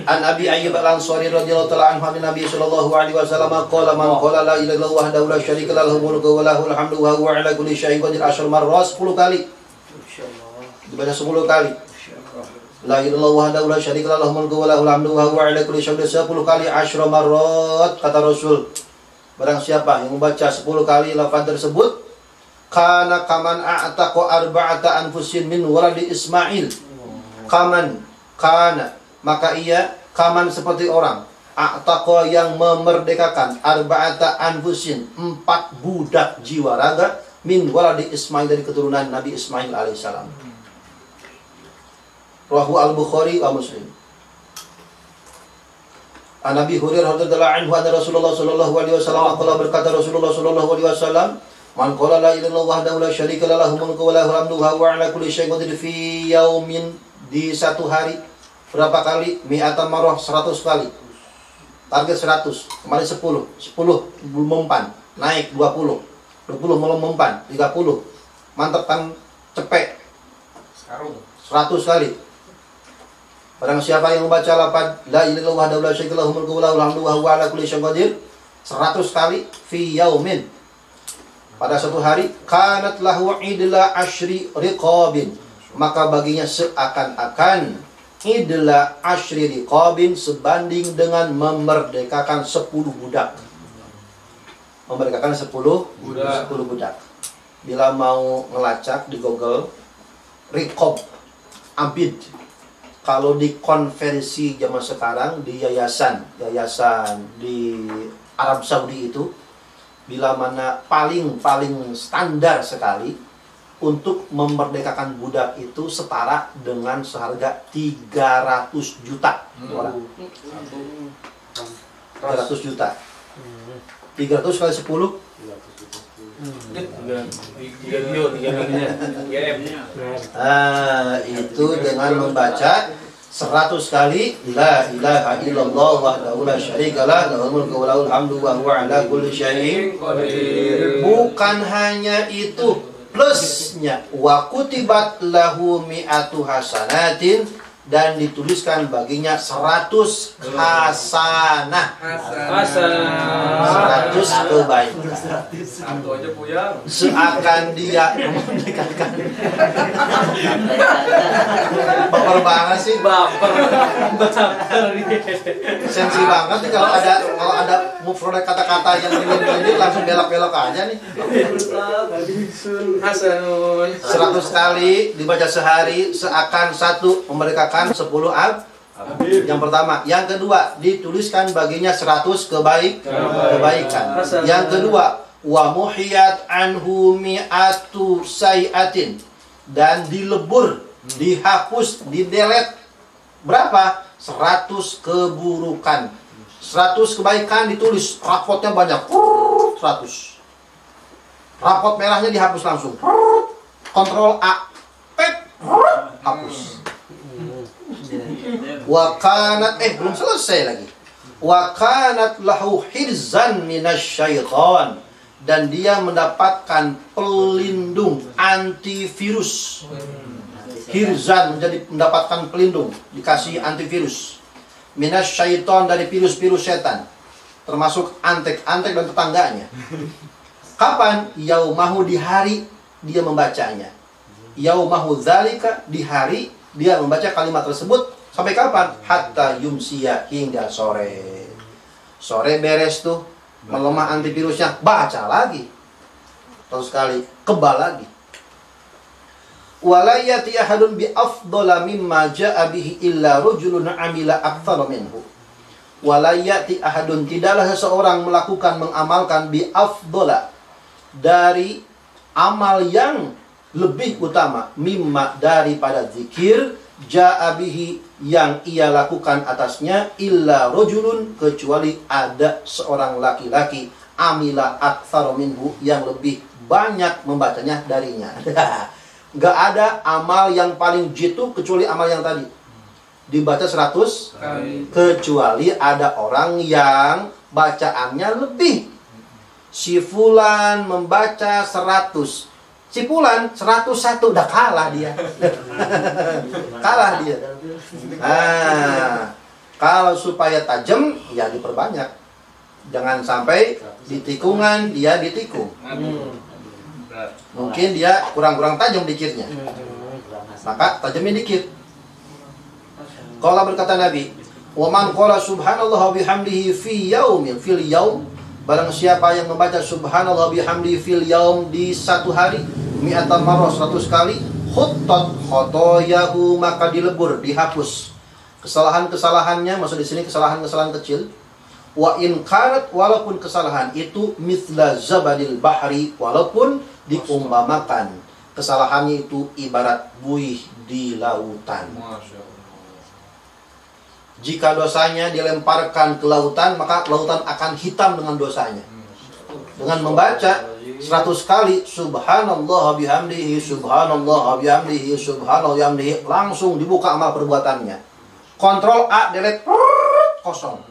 An Abi Ayyub Al-Ansari radhiyallahu ta'ala anhu an Nabi sallallahu alaihi wasallam qala man qala la ilaha illallah wahdahu la syarika lahu mulku wa lahul hamdu wa huwa ala kulli syai'in qadir 10 marrat 10 kali. Dibaca 10 kali. La ilaha illallah wahdahu la syarika lahu mulku wa lahul hamdu wa huwa ala kulli syai'in 10 kali 10 marrat kata Rasul. Barang siapa yang membaca 10 kali lafaz tersebut, kana kaman a'taqa arba'ata anfusin min waladi Ismail. Kaman kana, maka ia kaman seperti orang a'taqa yang memerdekakan arba'ata anfusin 4 budak jiwa raga min waladi Ismail dari keturunan Nabi Ismail alaihissalam. Rawahu al-Bukhari wa Muslim. An Abi Hurairah radhiyallahu anhu anna Rasulullah sallallahu alaihi wasallam qala berkata Rasulullah sallallahu alaihi wasallam, man qala la ilaha illallah wahdahu la syarika lahu mulku wa lahul hamdu wa huwa ala kulli syai'in qadir fi yaumin, di satu hari berapa kali? Mi'atan marrah, 100 kali. Target 100. Kemarin 10 belum mempan, naik 20 belum mempan, 30. Mantap kan, cepet. Sarung. 100 kali. Barang siapa yang membaca lafaz la ilaha illallah wahdahu la syarika lahu mulku wa lahul hamdu wa huwa ala kulli syai'in qadir 100 kali fi yaumin, pada satu hari, kanat lahu idla asyri riqabin, maka baginya seakan-akan idla asyri riqabin sebanding dengan memerdekakan 10 budak. Memerdekakan 10 budak. Bila mau ngelacak di Google riqab abid, kalau dikonversi zaman sekarang di yayasan di Arab Saudi itu, bila mana paling standar sekali untuk memerdekakan budak itu setara dengan seharga 300 juta orang. 300 juta. 300 kali 10 itu dengan membaca 100 kali la ilaha illallah wahdahu la syarika lahu lahul mulku wa lahul hamdu wa huwa ala kulli syai'in qadir. Bukan hanya itu, plusnya wa kutibat lahu mi'atu hasanatin, dan dituliskan baginya 100 hasanah. 100 kebaikan. Satu aja puyang. Seakan dia memerdekakan. Baper banget sih. Baper. Sensi banget nih kalau ada mufrad kata-kata yang ini langsung belok-belok aja nih. Hasanun. 100 kali dibaca sehari seakan satu memerdekakan 10 yang pertama. Yang kedua, dituliskan baginya 100 kebaikan. Yang kedua, wa muhiyat anhu mi'atu sayiatin, dan dilebur, dihapus, didelet berapa? 100 keburukan. 100 kebaikan ditulis, rapotnya banyak. 100. Rapot merahnya dihapus langsung. Kontrol A. Hapus. Wa kanat belum selesai lagi. Wa kanat lahu hirzan minasyaiton, dan dia mendapatkan pelindung antivirus. Hirzan menjadi mendapatkan pelindung, dikasih antivirus. Minasyaiton, dari virus-virus setan, termasuk antek-antek dan tetangganya. Kapan? Yaumahu, di hari dia membacanya. Yaumahu dzalika, di hari dia membaca kalimat tersebut. Sampai kapan? Hatta yumsiya, hingga sore. Sore beres tuh, melemah antivirusnya, baca lagi. Terus sekali, kebal lagi. Wala yati ahadun bi afdala mimma ja'a bihi illa rajulun amila aktsara minhu. Wala yati ahadun, tidaklah seseorang melakukan, mengamalkan bi afdala, dari amal yang lebih utama, mimma, daripada zikir, ja'a bihi, yang ia lakukan atasnya, illa rajulun, kecuali ada seorang laki-laki, amila aktsara minhu, yang lebih banyak membacanya darinya. Gak ada amal yang paling jitu kecuali amal yang tadi dibaca 100 kali. Kecuali ada orang yang bacaannya lebih. Si fulan membaca 100, Si Fulan 101 udah kalah dia. Kalah dia. Nah, kalau supaya tajam ya diperbanyak. Jangan sampai di tikungan dia ditikung. Mungkin dia kurang-kurang tajam dikirnya. Maka tajamnya dikit. Qala berkata Nabi, "Wa man qala subhanallah bihamdihi fi yaumin fil yaum." Barang siapa yang membaca subhanallah bihamdihi fil yaum di satu hari, mi'atan marrah 100 kali, khuttat khotoyahu, maka dilebur, dihapus kesalahan-kesalahannya. Maksud di sini kesalahan-kesalahan kecil. Wa in kanat, walaupun kesalahan itu mithla zabadil bahri, walaupun diumpamakan kesalahannya itu ibarat buih di lautan. Jika dosanya dilemparkan ke lautan, maka lautan akan hitam dengan dosanya. Dengan membaca 100 kali subhanallah bihamdihi, subhanallah bihamdihi, subhanallah bihamdihi, langsung dibuka amal perbuatannya. Kontrol A, delete, kosong.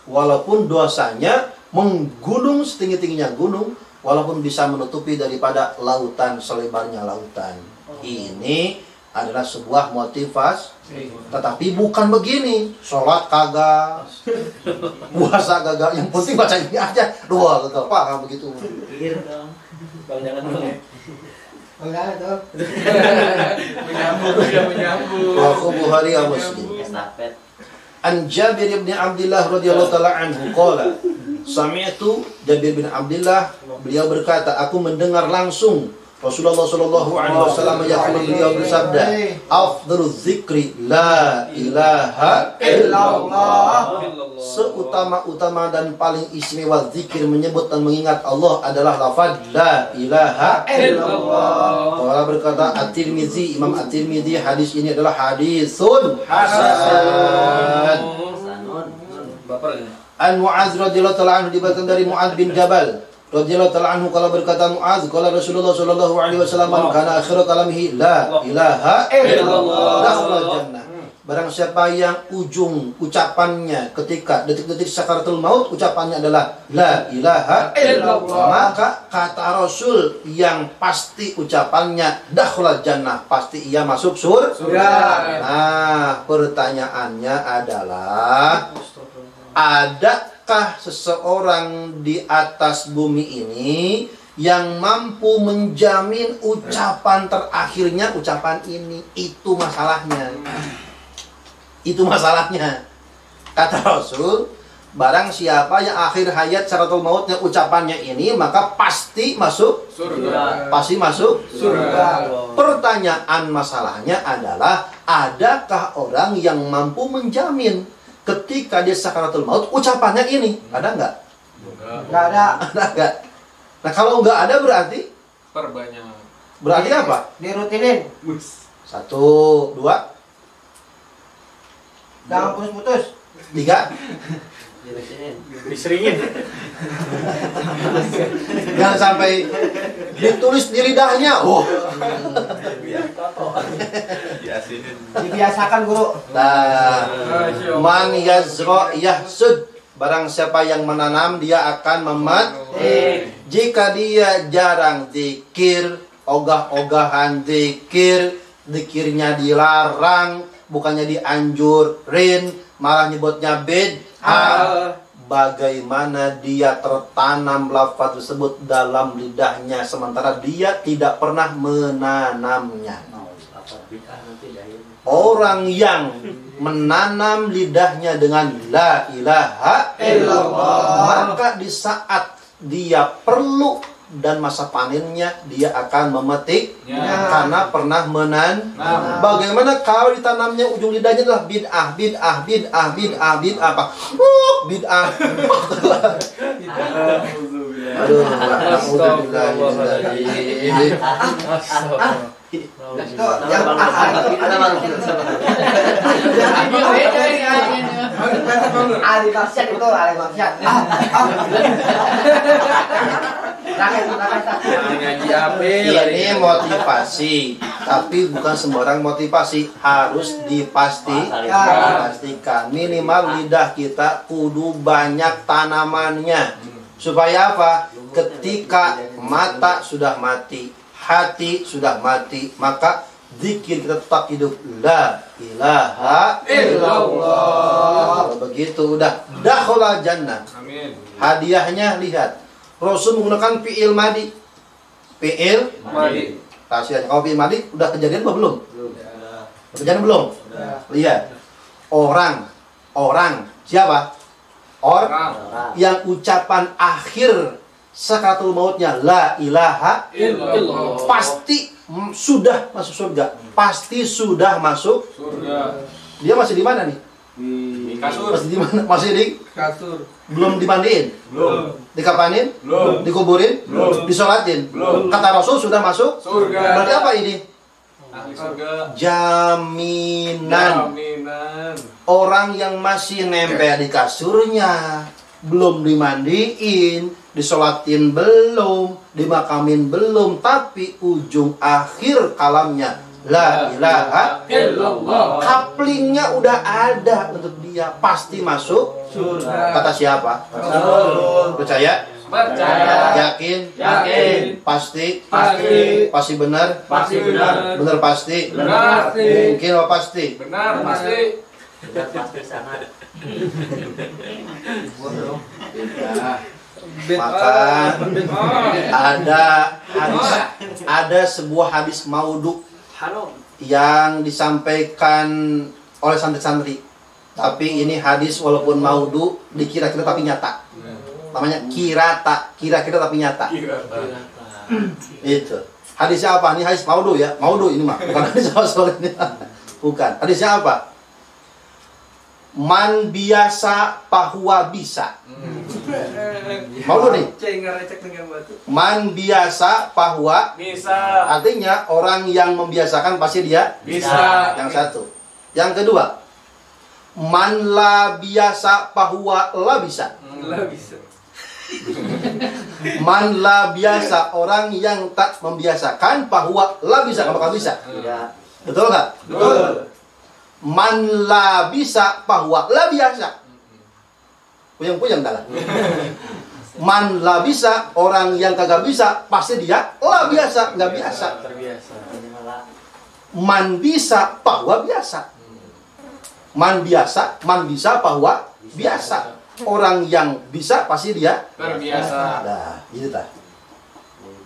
Walaupun dosanya menggunung setinggi-tingginya gunung, walaupun bisa menutupi daripada lautan selebarnya lautan. Ini adalah sebuah motivasi. Tetapi bukan begini, sholat kagak, puasa kagak, yang penting baca ini aja. Dua kagak paham begitu. Bang jangan dong. Enggak tuh. Menyambung. Aku Bukhari ya Muslim. Estafet. An Jabir bin Abdullah radhiyallahu taala anhu qala, sami'tu Jabir bin Abdullah, beliau berkata, aku mendengar langsung Rasulullah sallallahu alaihi wasallam yaqul, beliau bersabda, afdhaluz zikri la ilaha illallah. Seutama-utama dan paling istimewa zikir menyebut dan mengingat Allah adalah lafaz la ilaha illallah. Allah berkata At-Tirmizi, Imam At-Tirmizi, hadis ini adalah hadisun hasan. Bapak ini. An Mu'adz radhiyallahu ta'ala anhu, diberikan dari Mu'adz bin Jabal radhiyallahu ta'ala anhu, kalau berkata Mu'adz, qala Rasulullah sallallahu alaihi wasallam, man kana akhiru kalamihi la ilaha illallah dakhala jannah. Barang siapa yang ujung ucapannya ketika detik-detik sakaratul maut ucapannya adalah la ilaha illallah, maka kata Rasul yang pasti ucapannya dakhala jannah, pasti ia masuk surga. Nah, pertanyaannya adalah, adakah seseorang di atas bumi ini yang mampu menjamin ucapan terakhirnya ucapan ini? Itu masalahnya. Itu masalahnya. Kata Rasul, barang siapa yang akhir hayat syaratul mautnya ucapannya ini, maka pasti masuk surga. Pasti masuk surga. Pertanyaan masalahnya adalah, adakah orang yang mampu menjamin ketika dia sakaratul maut ucapannya ini? Ada nggak? Enggak ada. Ada nggak? Nah, kalau nggak ada berarti Perbanyak. berarti apa? Dirutinin. 1, 2, Jangan putus-putus. 3. Diseringin. Jangan sampai ditulis di lidahnya. Oh. Dibiasakan guru. Nah, man yazra yahsud. Barang siapa yang menanam, dia akan memetik. Jika dia jarang zikir, ogah-ogahan zikir, zikirnya dilarang, bukannya dianjurin, malah nyebutnya bid'ah, bagaimana dia tertanam lafaz tersebut dalam lidahnya sementara dia tidak pernah menanamnya? Orang yang menanam lidahnya dengan la ilaha illallah, maka di saat dia perlu dan masa panennya dia akan memetiknya karena pernah menanam. Bagaimana kalau ditanamnya ujung lidahnya adalah bid'ah, bid'ah, bid'ah, bid'ah, bid'ah, apa? Bid'ah. Aduh, Ali Basyad itu, Ali Basyad. Ngaji apa? Ini motivasi, tapi bukan sembarang motivasi, harus dipastikan minimal lidah kita kudu banyak tanamannya. Supaya apa? Ketika mata sudah mati, hati sudah mati, maka zikir kita tetap hidup. La ilaha illallah. Kalau begitu udah dakhala jannah. Amin. Hadiahnya lihat. Rasul menggunakan fi'il madi. Fi'il Madi. rahasianya. Kalau fi'il madi udah kejadian apa belum? Belum. Kejadian belum? Lihat. Orang. Siapa? Orang. Yang ucapan akhir sakaratul mautnya la ilaha Illallah. pasti sudah masuk surga. Pasti sudah masuk. Surga. Dia masih di mana nih? Di kasur. Masih di mana? Masih di Kasur. belum dimandiin, Belum. dikapanin, Belum. dikuburin, Belum. disolatin. Belum. Kata Rasul sudah masuk. Surga. Berarti apa ini? Ahli surga. Jaminan. Jaminan. Orang yang masih nempel di kasurnya, belum dimandiin, disolatin belum, dimakamin belum, tapi ujung akhir kalamnya la ilaha Illallah. kaplingnya udah ada untuk dia, pasti masuk Surga. kata siapa? Rasul. Percaya? Percaya. Yakin? Yakin. Pasti? Pasti. Pasti benar? Pasti benar. Benar pasti? Benar. Mungkin apa pasti? Benar pasti. Benar pasti sangat. Maka ada sebuah hadis maudhu yang disampaikan oleh santri-santri. Tapi ini hadis walaupun maudhu dikira-kira tapi nyata. Namanya kira-kira tapi nyata. Itu. Hadisnya apa? Ini hadis maudhu ya. Maudhu ini mah. Bukan hadis asal ini. Bukan. Hadisnya apa? Man biasa pahuwa bisa. Maudhu nih. Man biasa pahuwa Bisa. artinya orang yang membiasakan pasti dia Bisa. Yang satu. Yang kedua, man la biasa pahuwa la bisa. Man la biasa, orang yang tak membiasakan pahuwa la bisa, nggak bakal bisa. Betul nggak? Betul. Man la bisa pahuwa la biasa. Puyeng-puyeng dah lah. Man la bisa, orang yang kagak bisa pasti dia la biasa, nggak biasa. Terbiasa. Ini malah. Man bisa pahuwa biasa. Man bisa pahuwa biasa. Orang yang bisa pasti dia Terbiasa. nah, gitu dah.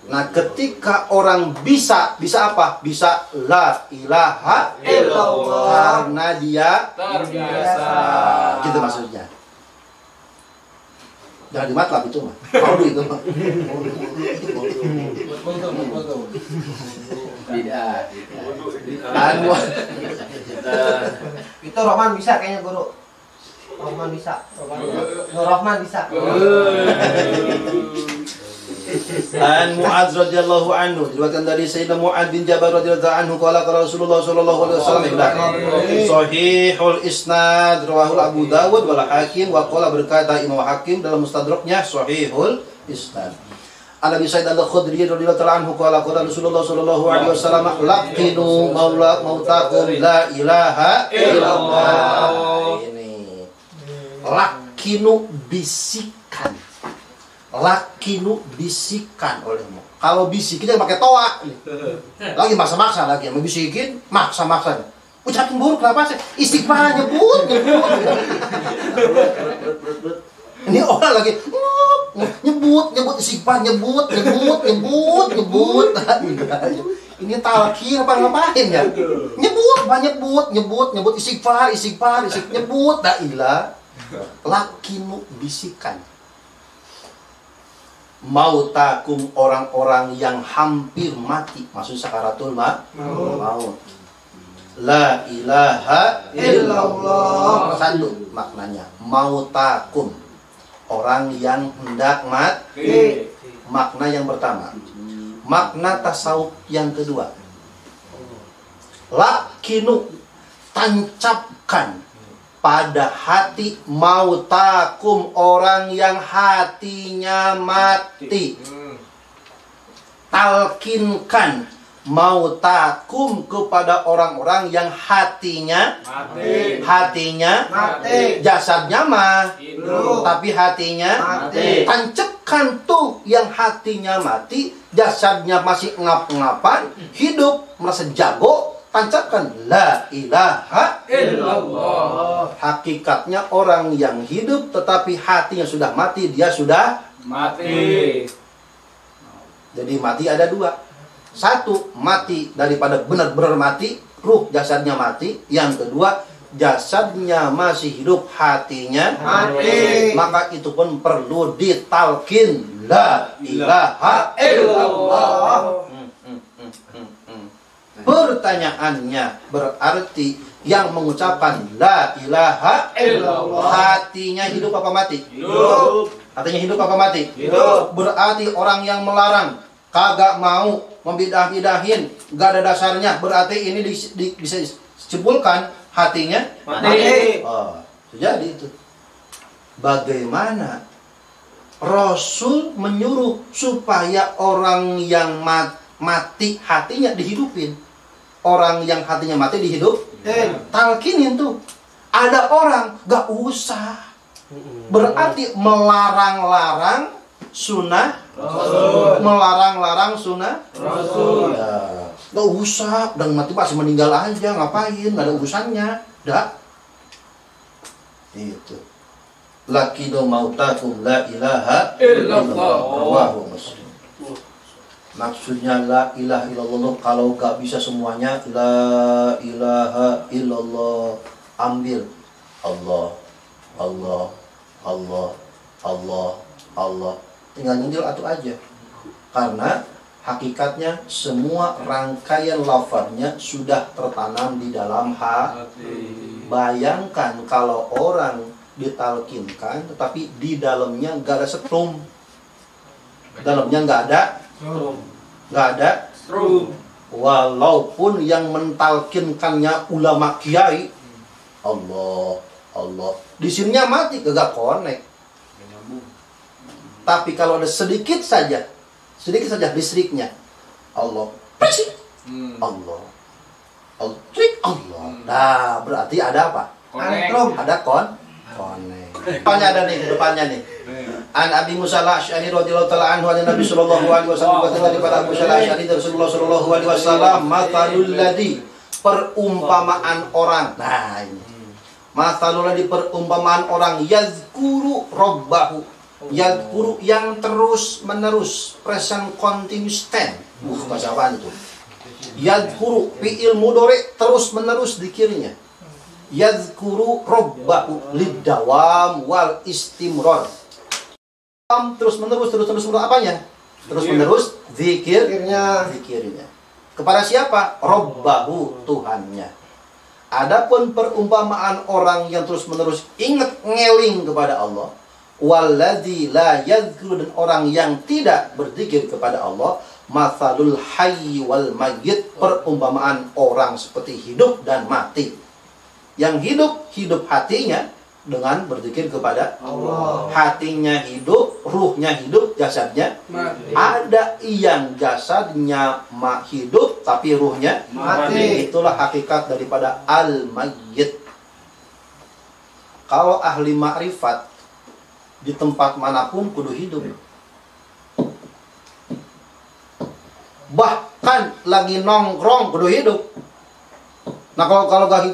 Nah, ketika orang bisa apa? Bisa la ilaha Illallah. karena dia Terbiasa. gitu maksudnya. Jangan dimatlab itu mah. Maudhu itu mah. Tidak. Anu, Itu Rohman bisa kayaknya guru. Rohman bisa. Nur Rohman bisa. An Mu'adz radhiyallahu anhu, diriwayatkan dari Sayyidina Mu'adz bin Jabal radhiyallahu anhu qala qala Rasulullah sallallahu alaihi wasallam Sahihul isnad rawahu Abu Dawud wal Hakim wa qala berkata Imam Hakim dalam mustadraknya sahihul isnad. An Abi Sa'id al-Khudri radhiyallahu ta'ala anhu qala qala Rasulullah sallallahu alaihi wasallam laqinu mautakum la ilaha illallah. Ini lakinu bisikan. Lakinu bisikan olehmu. Kalau bisikin jangan pakai toa. Lagi maksa-maksa lagi yang bisikin, maksa-maksa. Ucapin buruk kenapa sih? Istighfar nyebut. Ini orang lagi nyebut istighfar nyebut. Ini talqin apa ngapain ya? Nyebut istighfar nyebut la ilah. Lakinu bisikan. Mautakum orang-orang yang hampir mati, maksud sakaratul maut. La ilaha illallah. Satu maknanya. Mautakum, orang yang hendak mati. Makna yang pertama. Makna tasawuf yang kedua. Lakinu, tancapkan pada hati mautakum, orang yang hatinya mati. Talkinkan mautakum kepada orang-orang yang hatinya Mati. Mati. jasadnya mah Hidup. tapi hatinya Mati. tancapkan bahkan tuh yang hatinya mati, jasadnya masih ngap-ngapan, hidup, merasa jago, tancapkan la ilaha illallah. Hakikatnya orang yang hidup tetapi hatinya sudah mati, dia sudah Mati. jadi mati ada dua. Satu, mati daripada benar-benar mati, ruh jasadnya mati. Yang kedua, jasadnya masih hidup, hatinya Mati. maka itu pun perlu ditalkin la ilaha illallah. Pertanyaannya, berarti yang mengucapkan la ilaha Illallah. hatinya hidup apa mati? Hidup. Hatinya hidup apa mati? Hidup. Berarti orang yang melarang, kagak mau, membidah-bidahin, gak ada dasarnya, berarti ini bisa disimpulkan hatinya Mati. oh, jadi itu. Bagaimana Rasul menyuruh supaya orang yang mati hatinya dihidupin, orang yang hatinya mati talkinin tuh. Ada orang gak usah, berarti melarang-larang sunnah Rasul. melarang-larang sunnah Rasul. ya. Gak usah, dan mati pasti meninggal aja, ngapain, gak ada urusannya. Dah itu lakido mautakum la ilaha Illallah. Rawahu Muslim. Maksudnya la ilaha illallah, kalau gak bisa semuanya la ilaha illallah, ambil Allah Allah Allah Allah Allah, tinggal nyindir atau aja. Karena hakikatnya semua rangkaian lafadznya sudah tertanam di dalam hati. Bayangkan kalau orang ditalkinkan tetapi di dalamnya nggak ada setrum, dalamnya nggak ada Strum. walaupun yang mentalkinkannya ulama kiai, Allah Allah, di sininya mati kagak connect. Tapi kalau ada sedikit saja listriknya, Allah prisik, Allah Allah trik, Allah, nah berarti ada apa? Connect. Ada connect. Depannya ada nih, depannya nih. An Abi Musa al-Asy'ari radhiyallahu ta'ala anhu an Nabi sallallahu alaihi wasallam berkata daripada Abu Musa al-Asy'ari dari Rasulullah sallallahu alaihi wasallam, matalul ladzi, perumpamaan orang. Nah ini. Matalul ladzi, perumpamaan orang yazkuru rabbahu. Yazkuru yang terus menerus, present continuous tense. Bahasa apaan itu? Yazkuru fi'il mudhari terus menerus dikirnya. Yazkuru rabbahu lidawam wal istimrar. Terus menerus apanya? Terus menerus zikirnya. Kepada siapa? Rabbahu, Tuhannya. Adapun perumpamaan orang yang terus menerus ingat ngeling kepada Allah, walladzi la yazkuru, dan orang yang tidak berzikir kepada Allah, matsalul hayy wal mayyit, perumpamaan orang seperti hidup dan mati. Yang hidup hatinya dengan berzikir kepada Allah. Hatinya hidup, ruhnya hidup, jasadnya Mati. ada yang jasadnya hidup tapi ruhnya Mati. Itulah hakikat daripada al-mayyit. Kalau ahli ma'rifat di tempat manapun kudu hidup. Bahkan lagi nongkrong kudu hidup. Nah kalau gak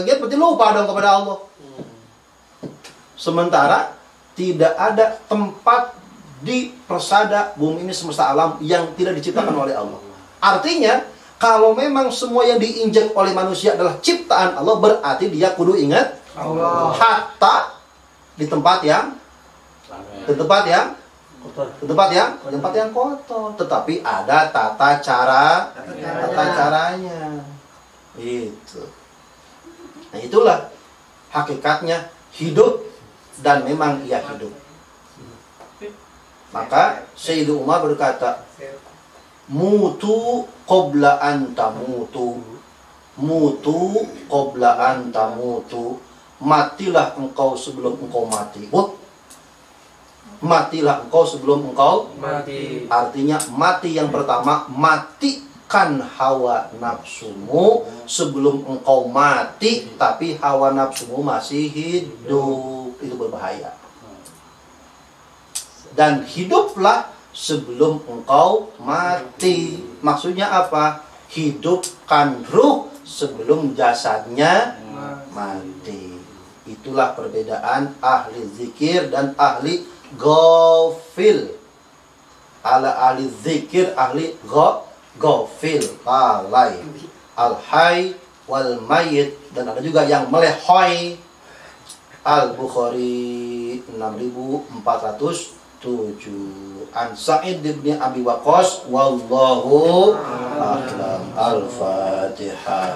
gitu berarti lupa dong kepada Allah. Sementara tidak ada tempat di persada bumi ini semesta alam yang tidak diciptakan oleh Allah. Artinya kalau memang semua yang diinjak oleh manusia adalah ciptaan Allah, berarti dia kudu ingat Allah. hatta di tempat yang kotor, tetapi ada tata caranya. Itu. Nah itulah hakikatnya hidup, dan memang ia hidup. Maka Sayyidina Umar berkata, mutu qabla an tamutu, mutu qabla an tamutu, matilah engkau sebelum engkau mati. Matilah engkau sebelum engkau Mati. Artinya mati yang pertama, matikan hawa nafsumu sebelum engkau mati, tapi hawa nafsumu masih hidup. Itu berbahaya. dan hiduplah sebelum engkau mati. Maksudnya apa? Hidupkan ruh sebelum jasadnya mati. Itulah perbedaan ahli zikir dan ahli ghafil. Ahli zikir, ahli ghafil, lalai, al-hayy wal mayyit, dan ada juga yang melehoi. Al-Bukhari 6407 An Sa'id bin Abi Waqqas wallahu a'lam. Al-Fatihah.